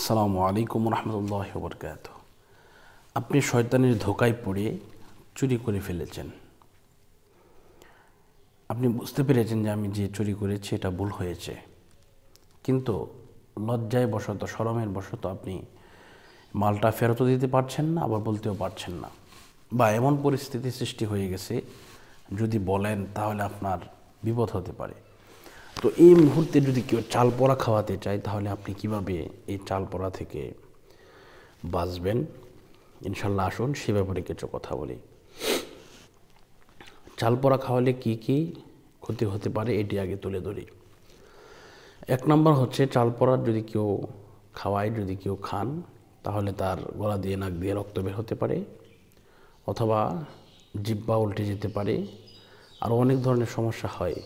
আসসালামু আলাইকুম রহমতুল্লাহি ওয়া বারাকাতুহু। আপনি শয়তানের ধোকায় পড়ে চুরি করে ফেলেছেন। আপনি বুঝতে পেরেছেন যে আমি যে চুরি করেছি এটা ভুল হয়েছে, কিন্তু লজ্জায় বশত, শরমের বশত আপনি মালটা ফেরতও দিতে পারছেন না, আবার বলতেও পারছেন না, বা এমন পরিস্থিতি সৃষ্টি হয়ে গেছে যদি বলেন তাহলে আপনার বিপদ হতে পারে। তো এই মুহূর্তে যদি কেউ চাল পোড়া খাওয়াতে চায়, তাহলে আপনি কিভাবে এই চাল পোড়া থেকে বাঁচবেন ইনশাল্লাহ আসুন সে ব্যাপারে কিছু কথা বলি। চাল পোড়া খাওয়ালে কি কি ক্ষতি হতে পারে এটি আগে তুলে ধরি। এক নম্বর হচ্ছে, চাল পোড়া যদি কেউ খাওয়ায়, যদি কেউ খান, তাহলে তার গলা দিয়ে নাক দিয়ে রক্ত বের হতে পারে, অথবা জিহ্বা উল্টে যেতে পারে, আরও অনেক ধরনের সমস্যা হয়।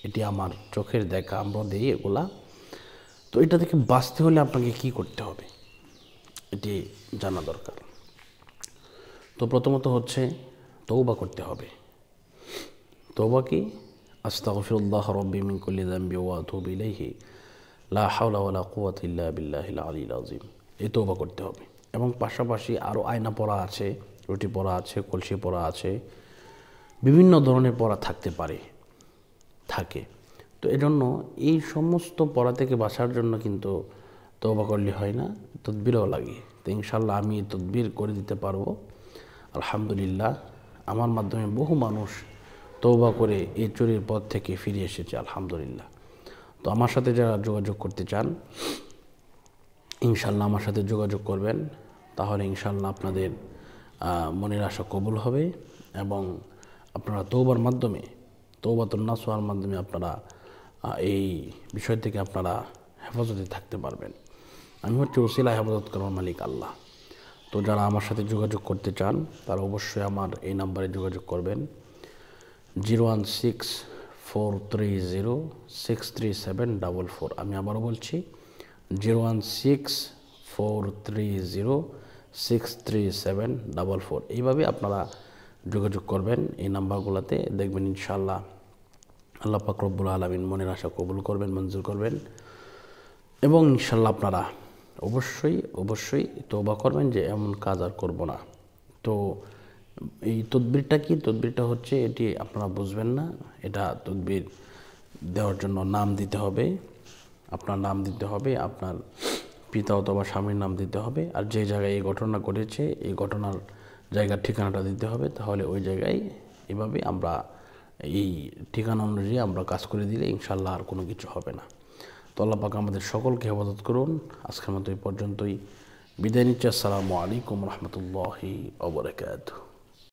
এটি আমার চোখের দেখা, আমরা দিই এগুলা। তো এটা থেকে বাঁচতে হলে আপনাকে কি করতে হবে এটি জানা দরকার। তো প্রথমত হচ্ছে তওবা করতে হবে। তওবা কি? আস্তাগফিরুল্লাহ রাব্বি মিন কুল্লি যামবি ওয়া আতুবু ইলাইহি লা হাওলা ওয়ালা কুওয়াতা ইল্লা বিল্লাহিল আলিয়্যিল আযীম। এই তওবা করতে হবে। এবং পাশাপাশি আরও আয়না পড়া আছে, রুটি পড়া আছে, কলসি পড়া আছে, বিভিন্ন ধরনের পড়া থাকতে পারে, থাকে। তো এজন্য এই সমস্ত পড়া থেকে বাঁচার জন্য কিন্তু তওবা করলে হয় না, তদবিরও লাগে। তো ইনশাল্লাহ আমি তদবির করে দিতে পারবো। আলহামদুলিল্লাহ, আমার মাধ্যমে বহু মানুষ তওবা করে এই চুরির পথ থেকে ফিরে এসেছে আলহামদুলিল্লাহ। তো আমার সাথে যারা যোগাযোগ করতে চান, ইনশাল্লাহ আমার সাথে যোগাযোগ করবেন, তাহলে ইনশাল্লাহ আপনাদের মনের আশা কবুল হবে এবং আপনারা তওবার মাধ্যমে, তওবাতুন নাসুহার মাধ্যমে আপনারা এই বিষয় থেকে আপনারা হেফাজতে থাকতে পারবেন। আমি হচ্ছে ওসিলা হেফাজত করার মালিক আল্লাহ। তো যারা আমার সাথে যোগাযোগ করতে চান তারা অবশ্যই আমার এই নাম্বারে যোগাযোগ করবেন, 016-430-63744। আমি আবারও বলছি, 016-430-63744। এইভাবে আপনারা যোগাযোগ করবেন এই নাম্বারগুলোতে। দেখবেন ইনশাআল্লাহ আল্লাহ পাক রব্বুল আলামিন মনের আশা কবুল করবেন, মঞ্জুর করবেন, এবং ইনশাআল্লাহ আপনারা অবশ্যই তওবা করবেন যে এমন কাজ আর করব না। তো এই তদবিরটা কি? তদবিরটা হচ্ছে, এটি আপনারা বুঝবেন না। এটা তদবির দেওয়ার জন্য নাম দিতে হবে, আপনার নাম দিতে হবে, আপনার পিতা অথবা স্বামীর নাম দিতে হবে, আর যে জায়গায় এই ঘটনা ঘটেছে এই ঘটনার জায়গার ঠিকানাটা দিতে হবে। তাহলে ওই জায়গায় এভাবে আমরা এই ঠিকানা অনুযায়ী আমরা কাজ করে দিলে ইনশাল্লাহ আর কোনো কিছু হবে না। তো আল্লাহ পাক আমাদের সকলকে হেফাজত করুন। আজকের মতো এই পর্যন্তই বিদায় নিচ্ছি। আসসালামু আলাইকুম রহমতুল্লাহি ওয়া বারাকাতুহু।